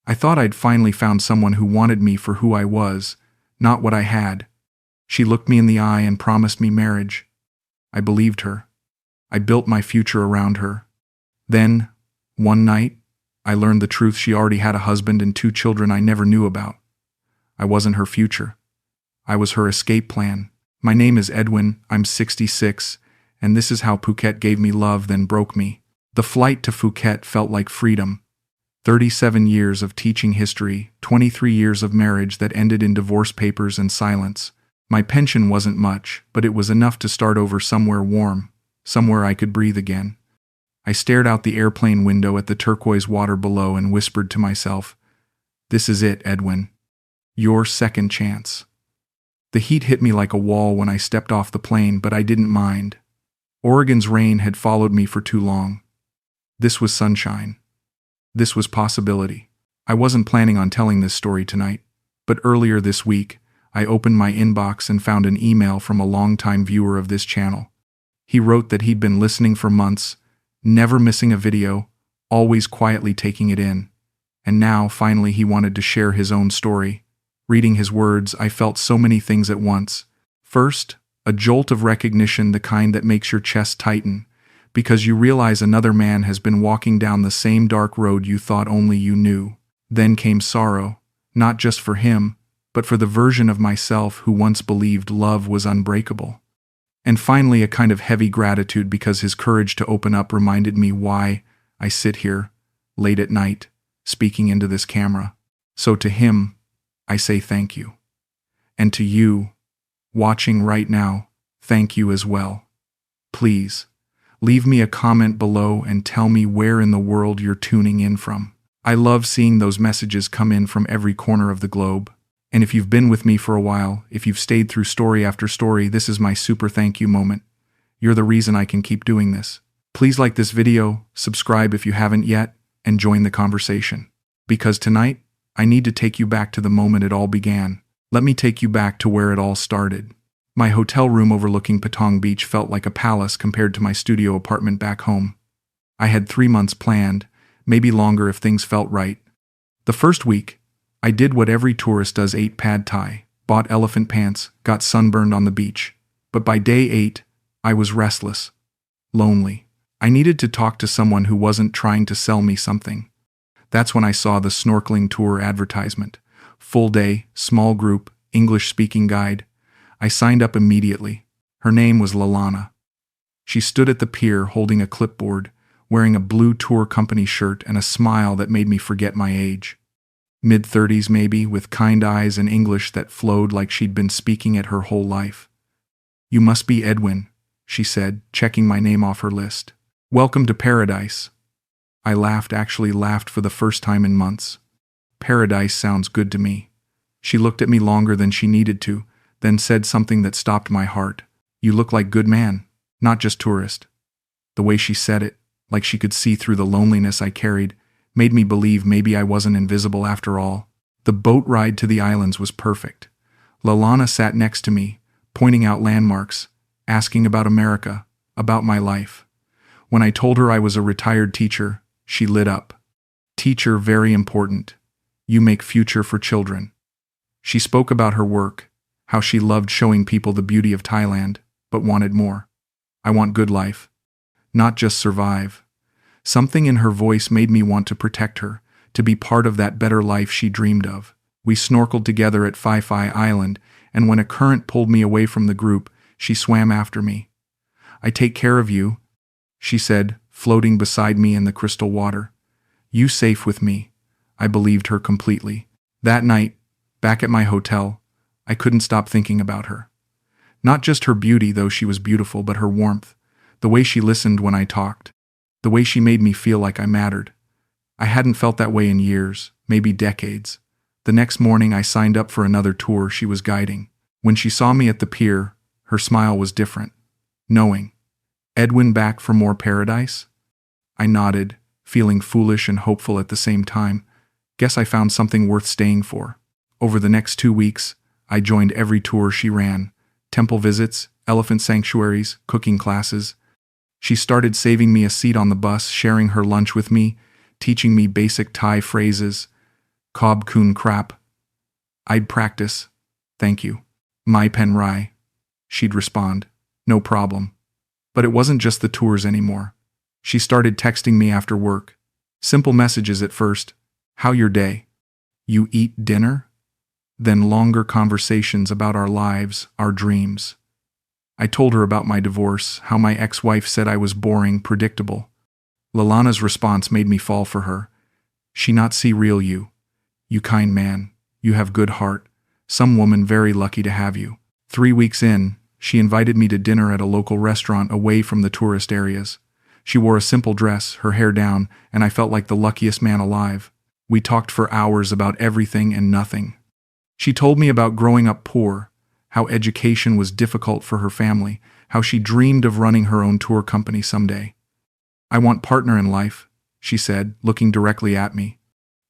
I thought I'd finally found someone who wanted me for who I was, not what I had. She looked me in the eye and promised me marriage. I believed her. I built my future around her. Then, one night, I learned the truth. She already had a husband and 2 children I never knew about. I wasn't her future. I was her escape plan. My name is Edwin, I'm 66, and this is how Phuket gave me love then broke me. The flight to Phuket felt like freedom. 37 years of teaching history, 23 years of marriage that ended in divorce papers and silence. My pension wasn't much, but it was enough to start over somewhere warm, somewhere I could breathe again. I stared out the airplane window at the turquoise water below and whispered to myself, "This is it, Edwin. Your second chance." The heat hit me like a wall when I stepped off the plane, but I didn't mind. Oregon's rain had followed me for too long. This was sunshine. This was possibility. I wasn't planning on telling this story tonight, but earlier this week, I opened my inbox and found an email from a longtime viewer of this channel. He wrote that he'd been listening for months, never missing a video, always quietly taking it in. And now, finally, he wanted to share his own story. Reading his words, I felt so many things at once. First, a jolt of recognition, the kind that makes your chest tighten, because you realize another man has been walking down the same dark road you thought only you knew. Then came sorrow, not just for him, but for the version of myself who once believed love was unbreakable. And finally, a kind of heavy gratitude because his courage to open up reminded me why I sit here, late at night, speaking into this camera. So to him, I say thank you. And to you, watching right now, thank you as well. Please, leave me a comment below and tell me where in the world you're tuning in from. I love seeing those messages come in from every corner of the globe. And if you've been with me for a while, if you've stayed through story after story, this is my super thank you moment. You're the reason I can keep doing this. Please like this video, subscribe if you haven't yet, and join the conversation. Because tonight, I need to take you back to the moment it all began. Let me take you back to where it all started. My hotel room overlooking Patong Beach felt like a palace compared to my studio apartment back home. I had 3 months planned, maybe longer if things felt right. The first week, I did what every tourist does: ate pad thai, bought elephant pants, got sunburned on the beach. But by day 8, I was restless, lonely. I needed to talk to someone who wasn't trying to sell me something. That's when I saw the snorkeling tour advertisement. Full day, small group, English-speaking guide. I signed up immediately. Her name was Lana. She stood at the pier holding a clipboard, wearing a blue tour company shirt and a smile that made me forget my age. Mid-30s maybe, with kind eyes and English that flowed like she'd been speaking it her whole life. "You must be Edwin," she said, checking my name off her list. "Welcome to paradise." I laughed, actually laughed for the first time in months. Paradise sounds good to me. She looked at me longer than she needed to, then said something that stopped my heart. "You look like good man, not just tourist." The way she said it, like she could see through the loneliness I carried, made me believe maybe I wasn't invisible after all. The boat ride to the islands was perfect. Lana sat next to me, pointing out landmarks, asking about America, about my life. When I told her I was a retired teacher, she lit up. "Teacher, very important. You make future for children." She spoke about her work, how she loved showing people the beauty of Thailand, but wanted more. "I want good life. Not just survive." Something in her voice made me want to protect her, to be part of that better life she dreamed of. We snorkeled together at Phi Phi Island, and when a current pulled me away from the group, she swam after me. "I take care of you," she said, floating beside me in the crystal water. "You safe with me." I believed her completely. That night, back at my hotel, I couldn't stop thinking about her. Not just her beauty, though she was beautiful, but her warmth, the way she listened when I talked, the way she made me feel like I mattered. I hadn't felt that way in years, maybe decades. The next morning I signed up for another tour she was guiding. When she saw me at the pier, her smile was different. Knowing, "Edwin back for more paradise?" I nodded, feeling foolish and hopeful at the same time. Guess I found something worth staying for. Over the next 2 weeks, I joined every tour she ran. Temple visits, elephant sanctuaries, cooking classes. She started saving me a seat on the bus, sharing her lunch with me, teaching me basic Thai phrases. Cobb kun crap. I'd practice. Thank you. My pen rai. She'd respond. No problem. But it wasn't just the tours anymore. She started texting me after work. Simple messages at first. How your day? You eat dinner? Then longer conversations about our lives, our dreams. I told her about my divorce, how my ex-wife said I was boring, predictable. Lana's response made me fall for her. She not see real you. You kind man. You have good heart. Some woman very lucky to have you. 3 weeks in, she invited me to dinner at a local restaurant away from the tourist areas. She wore a simple dress, her hair down, and I felt like the luckiest man alive. We talked for hours about everything and nothing. She told me about growing up poor, how education was difficult for her family, how she dreamed of running her own tour company someday. I want partner in life, she said, looking directly at me.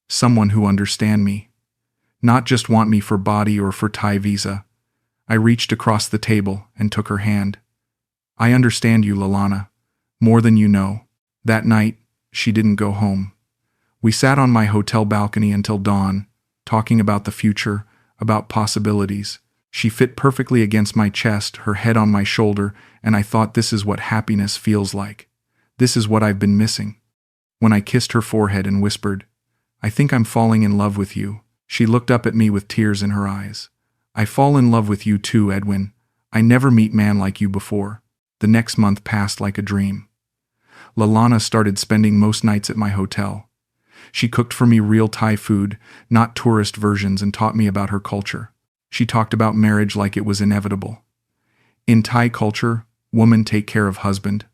Someone who understand me. Not just want me for body or for Thai visa. I reached across the table and took her hand. I understand you, Lana. More than you know. That night, she didn't go home. We sat on my hotel balcony until dawn, talking about the future, about possibilities. She fit perfectly against my chest, her head on my shoulder, and I thought this is what happiness feels like. This is what I've been missing. When I kissed her forehead and whispered, I think I'm falling in love with you, she looked up at me with tears in her eyes. I fall in love with you too, Edwin. I never meet man like you before. The next month passed like a dream. Lana started spending most nights at my hotel. She cooked for me real Thai food, not tourist versions, and taught me about her culture. She talked about marriage like it was inevitable. In Thai culture, woman take care of husband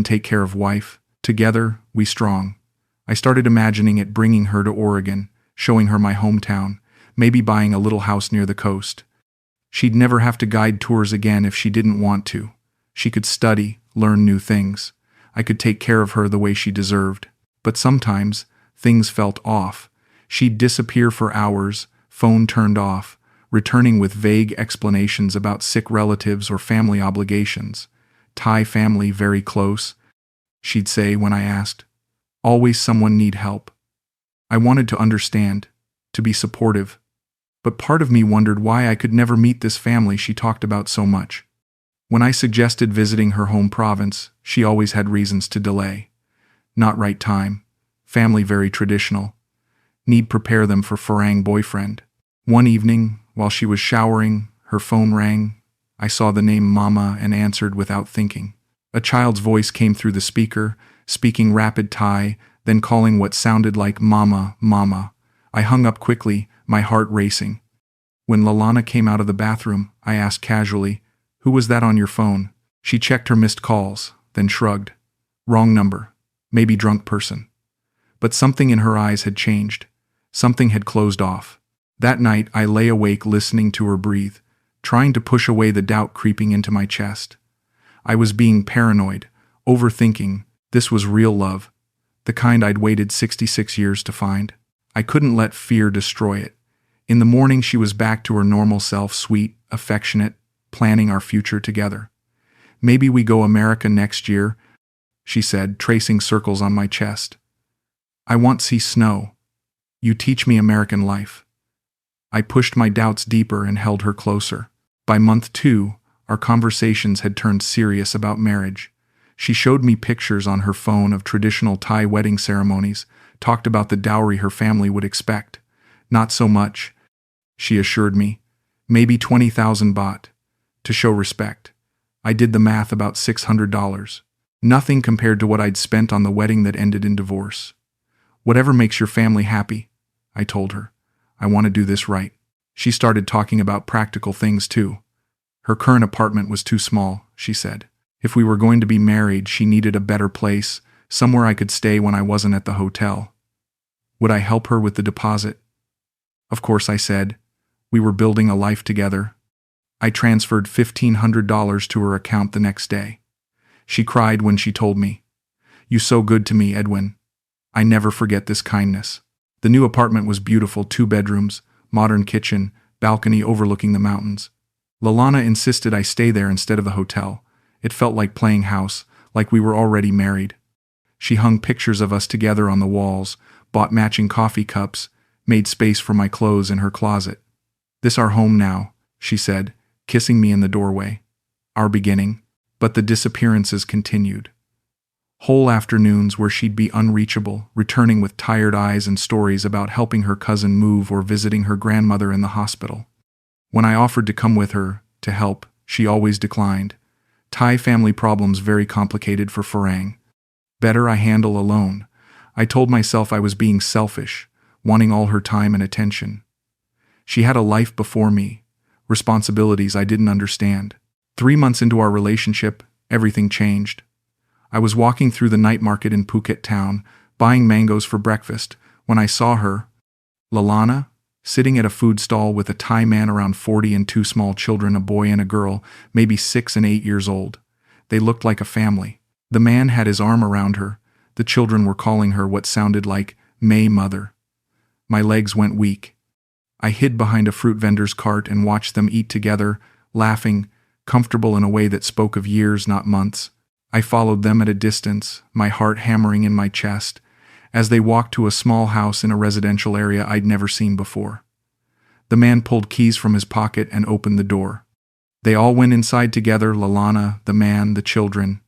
take care of wife. Together, we strong. I started imagining it, bringing her to Oregon, showing her my hometown, maybe buying a little house near the coast. She'd never have to guide tours again if she didn't want to. She could study, learn new things. I could take care of her the way she deserved. But sometimes, things felt off. She'd disappear for hours, phone turned off, returning with vague explanations about sick relatives or family obligations. Thai family very close, she'd say when I asked. Always someone need help. I wanted to understand, to be supportive. But part of me wondered why I could never meet this family she talked about so much. When I suggested visiting her home province, she always had reasons to delay. Not right time. Family very traditional. Need prepare them for farang boyfriend. One evening, while she was showering, her phone rang. I saw the name Mama and answered without thinking. A child's voice came through the speaker, speaking rapid Thai, then calling what sounded like Mama, Mama. I hung up quickly, my heart racing. When Lana came out of the bathroom, I asked casually, "Who was that on your phone?" She checked her missed calls, then shrugged. Wrong number. Maybe drunk person. But something in her eyes had changed. Something had closed off. That night, I lay awake listening to her breathe, trying to push away the doubt creeping into my chest. I was being paranoid, overthinking. This was real love, the kind I'd waited 66 years to find. I couldn't let fear destroy it. In the morning, she was back to her normal self, sweet, affectionate, planning our future together. Maybe we go America next year, she said, tracing circles on my chest. I want see snow. You teach me American life. I pushed my doubts deeper and held her closer. By month 2, our conversations had turned serious about marriage. She showed me pictures on her phone of traditional Thai wedding ceremonies, talked about the dowry her family would expect. Not so much, she assured me. Maybe 20,000 baht. To show respect. I did the math, about $600. Nothing compared to what I'd spent on the wedding that ended in divorce. Whatever makes your family happy, I told her. I want to do this right. She started talking about practical things too. Her current apartment was too small, she said. If we were going to be married, she needed a better place, somewhere I could stay when I wasn't at the hotel. Would I help her with the deposit? Of course, I said. We were building a life together. I transferred $1,500 to her account the next day. She cried when she told me, "You so good to me, Edwin. I never forget this kindness." The new apartment was beautiful, 2 bedrooms, modern kitchen, balcony overlooking the mountains. Lana insisted I stay there instead of the hotel. It felt like playing house, like we were already married. She hung pictures of us together on the walls, bought matching coffee cups, made space for my clothes in her closet. "This our home now," she said, kissing me in the doorway. "Our beginning." But the disappearances continued. Whole afternoons where she'd be unreachable, returning with tired eyes and stories about helping her cousin move or visiting her grandmother in the hospital. When I offered to come with her, to help, she always declined. Thai family problems very complicated for Farang. Better I handle alone. I told myself I was being selfish, wanting all her time and attention. She had a life before me, responsibilities I didn't understand. 3 months into our relationship, everything changed. I was walking through the night market in Phuket town, buying mangoes for breakfast, when I saw her, Lana, sitting at a food stall with a Thai man around 40 and 2 small children, a boy and a girl, maybe 6 and 8 years old. They looked like a family. The man had his arm around her. The children were calling her what sounded like May Mother. My legs went weak. I hid behind a fruit vendor's cart and watched them eat together, laughing, comfortable in a way that spoke of years, not months. I followed them at a distance, my heart hammering in my chest, as they walked to a small house in a residential area I'd never seen before. The man pulled keys from his pocket and opened the door. They all went inside together, Lana, the man, the children.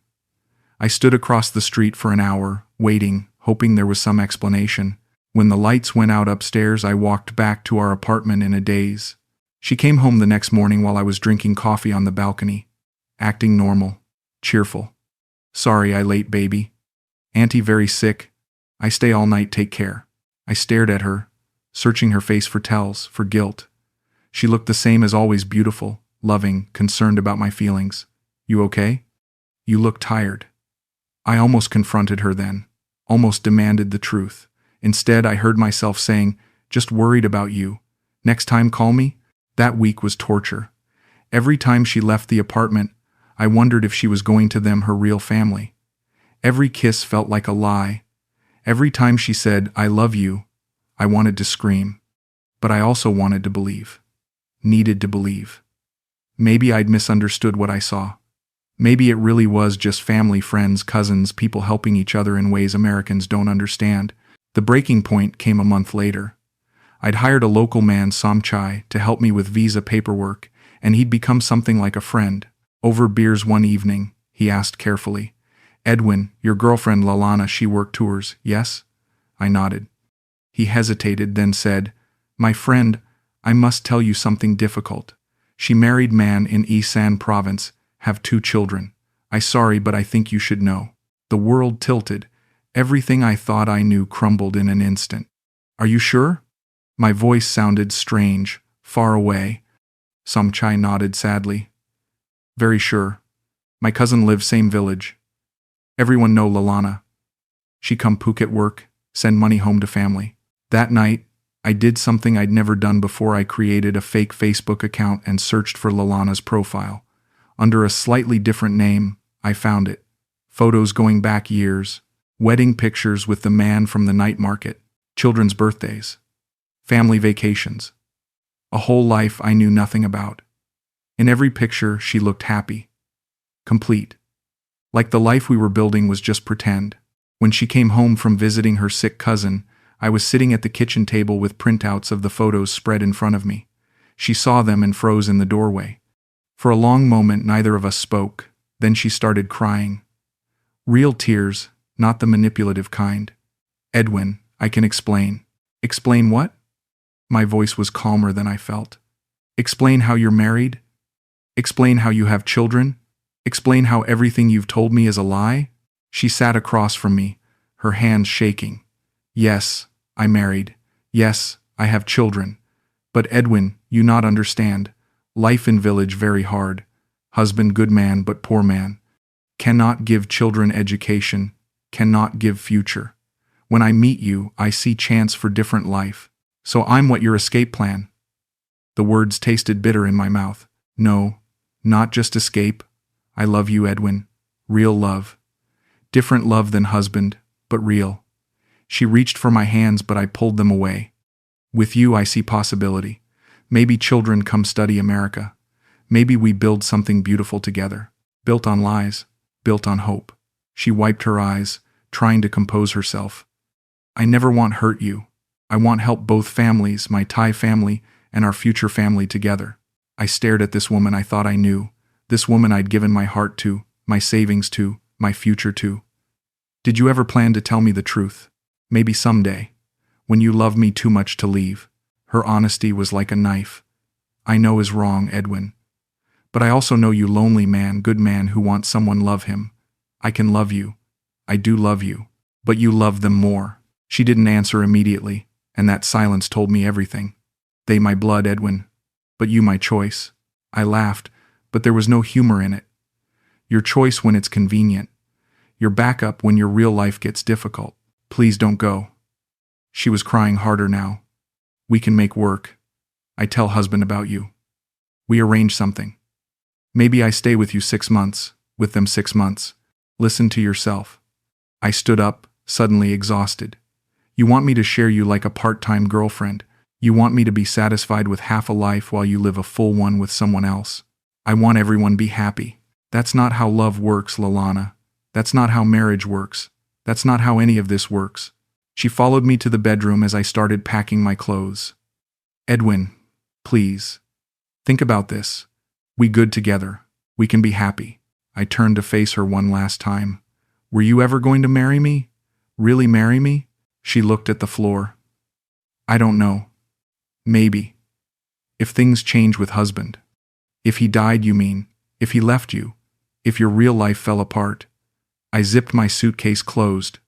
I stood across the street for an hour, waiting, hoping there was some explanation. When the lights went out upstairs, I walked back to our apartment in a daze. She came home the next morning while I was drinking coffee on the balcony, acting normal, cheerful. "Sorry I late, baby. Auntie very sick. I stay all night, take care." I stared at her, searching her face for tells, for guilt. She looked the same as always, beautiful, loving, concerned about my feelings. "You okay? You look tired." I almost confronted her then, almost demanded the truth. Instead, I heard myself saying, "Just worried about you. Next time call me." That week was torture. Every time she left the apartment, I wondered if she was going to them, her real family. Every kiss felt like a lie. Every time she said, "I love you," I wanted to scream. But I also wanted to believe. Needed to believe. Maybe I'd misunderstood what I saw. Maybe it really was just family, friends, cousins, people helping each other in ways Americans don't understand. The breaking point came a month later. I'd hired a local man, Somchai, to help me with visa paperwork, and he'd become something like a friend. Over beers one evening, he asked carefully, "Edwin, your girlfriend Lana, she work tours, yes?" I nodded. He hesitated, then said, "My friend, I must tell you something difficult. She married man in Isan province, have 2 children. I sorry, but I think you should know." The world tilted. Everything I thought I knew crumbled in an instant. "Are you sure?" My voice sounded strange, far away. Somchai nodded sadly. "Very sure. My cousin lives same village. Everyone know Lana. She come Phuket work, send money home to family." That night, I did something I'd never done before. I created a fake Facebook account and searched for Lana's profile. Under a slightly different name, I found it. Photos going back years, wedding pictures with the man from the night market, children's birthdays, family vacations. A whole life I knew nothing about. In every picture, she looked happy. Complete. Like the life we were building was just pretend. When she came home from visiting her sick cousin, I was sitting at the kitchen table with printouts of the photos spread in front of me. She saw them and froze in the doorway. For a long moment, neither of us spoke. Then she started crying. Real tears, not the manipulative kind. "Edwin, I can explain." "Explain what?" My voice was calmer than I felt. "Explain how you're married? Explain how you have children? Explain how everything you've told me is a lie?" She sat across from me, her hands shaking. "Yes, I married. Yes, I have children. But Edwin, you not understand. Life in village very hard. Husband good man but poor man. Cannot give children education. Cannot give future. When I meet you, I see chance for different life. So I'm what your escape plan." The words tasted bitter in my mouth. "No, not just escape. I love you, Edwin. Real love. Different love than husband, but real." She reached for my hands, but I pulled them away. "With you I see possibility. Maybe children come study America. Maybe we build something beautiful together. Built on lies, built on hope." She wiped her eyes, trying to compose herself. "I never want hurt you. I want help both families, my Thai family and our future family together. I stared at this woman I thought I knew, this woman I'd given my heart to, my savings to, my future to. Did you ever plan to tell me the truth? Maybe someday, when you love me too much to leave. Her honesty was like a knife. I know is wrong, Edwin. But I also know you lonely man, good man who wants someone love him. I can love you. I do love you. But you love them more. She didn't answer immediately, and that silence told me everything. They my blood, Edwin. But you my choice. I laughed, but there was no humor in it. Your choice when it's convenient. Your backup when your real life gets difficult. Please don't go. She was crying harder now. We can make work. I tell husband about you. We arrange something. Maybe I stay with you 6 months, with them 6 months. Listen to yourself. I stood up, suddenly exhausted. You want me to share you like a part-time girlfriend. You want me to be satisfied with half a life while you live a full one with someone else. I want everyone be happy. That's not how love works, Lana. That's not how marriage works. That's not how any of this works. She followed me to the bedroom as I started packing my clothes. Edwin, please. Think about this. We good together. We can be happy. I turned to face her one last time. Were you ever going to marry me? Really marry me? She looked at the floor. I don't know. Maybe. If things change with husband. If he died, you mean. If he left you. If your real life fell apart. I zipped my suitcase closed.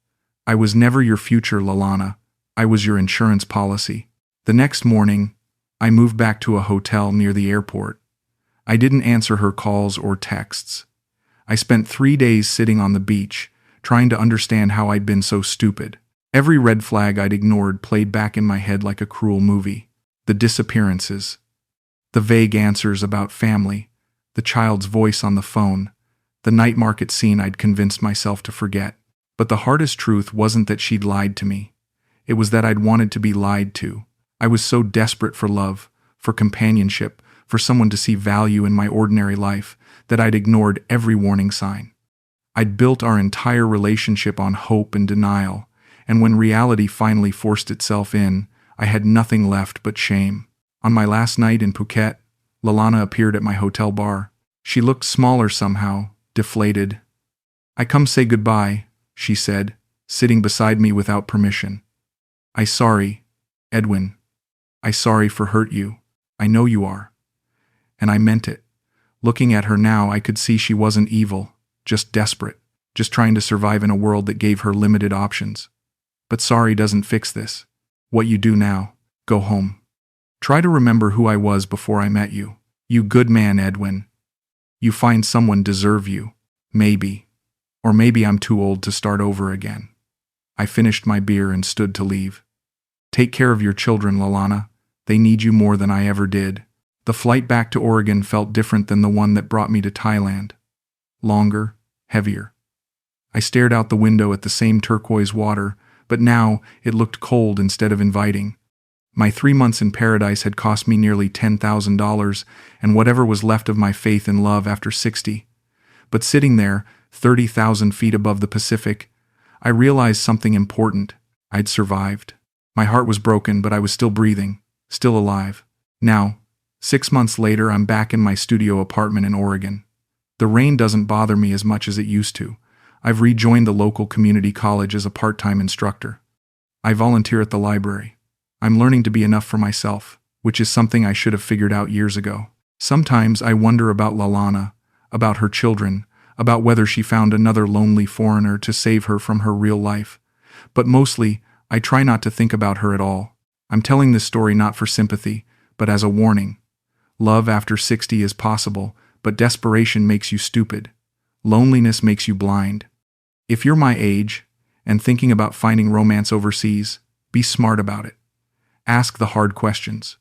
I was never your future, Lana. I was your insurance policy. The next morning, I moved back to a hotel near the airport. I didn't answer her calls or texts. I spent 3 days sitting on the beach, trying to understand how I'd been so stupid. Every red flag I'd ignored played back in my head like a cruel movie. The disappearances. The vague answers about family. The child's voice on the phone. The night market scene I'd convinced myself to forget. But the hardest truth wasn't that she'd lied to me. It was that I'd wanted to be lied to. I was so desperate for love, for companionship, for someone to see value in my ordinary life, that I'd ignored every warning sign. I'd built our entire relationship on hope and denial, and when reality finally forced itself in, I had nothing left but shame. On my last night in Phuket, Lana appeared at my hotel bar. She looked smaller somehow, deflated. I come say goodbye, she said, sitting beside me without permission. I sorry, Edwin. I sorry for hurt you. I know you are. And I meant it. Looking at her now, I could see she wasn't evil, just desperate, just trying to survive in a world that gave her limited options. But sorry doesn't fix this. What you do now, go home. Try to remember who I was before I met you. You good man, Edwin. You find someone deserve you. Maybe. Or maybe I'm too old to start over again. I finished my beer and stood to leave. Take care of your children, Lana. They need you more than I ever did. The flight back to Oregon felt different than the one that brought me to Thailand. Longer, heavier. I stared out the window at the same turquoise water, but now it looked cold instead of inviting. My 3 months in paradise had cost me nearly $10,000 and whatever was left of my faith in love after 60. But sitting there, 30,000 feet above the Pacific, I realized something important. I'd survived. My heart was broken, but I was still breathing, still alive. Now, 6 months later, I'm back in my studio apartment in Oregon. The rain doesn't bother me as much as it used to. I've rejoined the local community college as a part-time instructor. I volunteer at the library. I'm learning to be enough for myself, which is something I should have figured out years ago. Sometimes I wonder about Lana, about her children, about whether she found another lonely foreigner to save her from her real life. But mostly, I try not to think about her at all. I'm telling this story not for sympathy, but as a warning. Love after 60 is possible, but desperation makes you stupid. Loneliness makes you blind. If you're my age, and thinking about finding romance overseas, be smart about it. Ask the hard questions.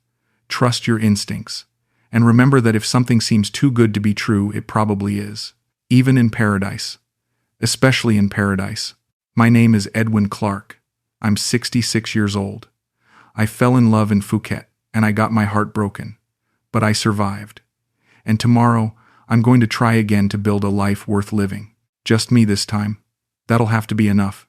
Trust your instincts. And remember that if something seems too good to be true, it probably is. Even in paradise. Especially in paradise. My name is Edwin Clark. I'm 66 years old. I fell in love in Phuket, and I got my heart broken. But I survived. And tomorrow, I'm going to try again to build a life worth living. Just me this time. That'll have to be enough.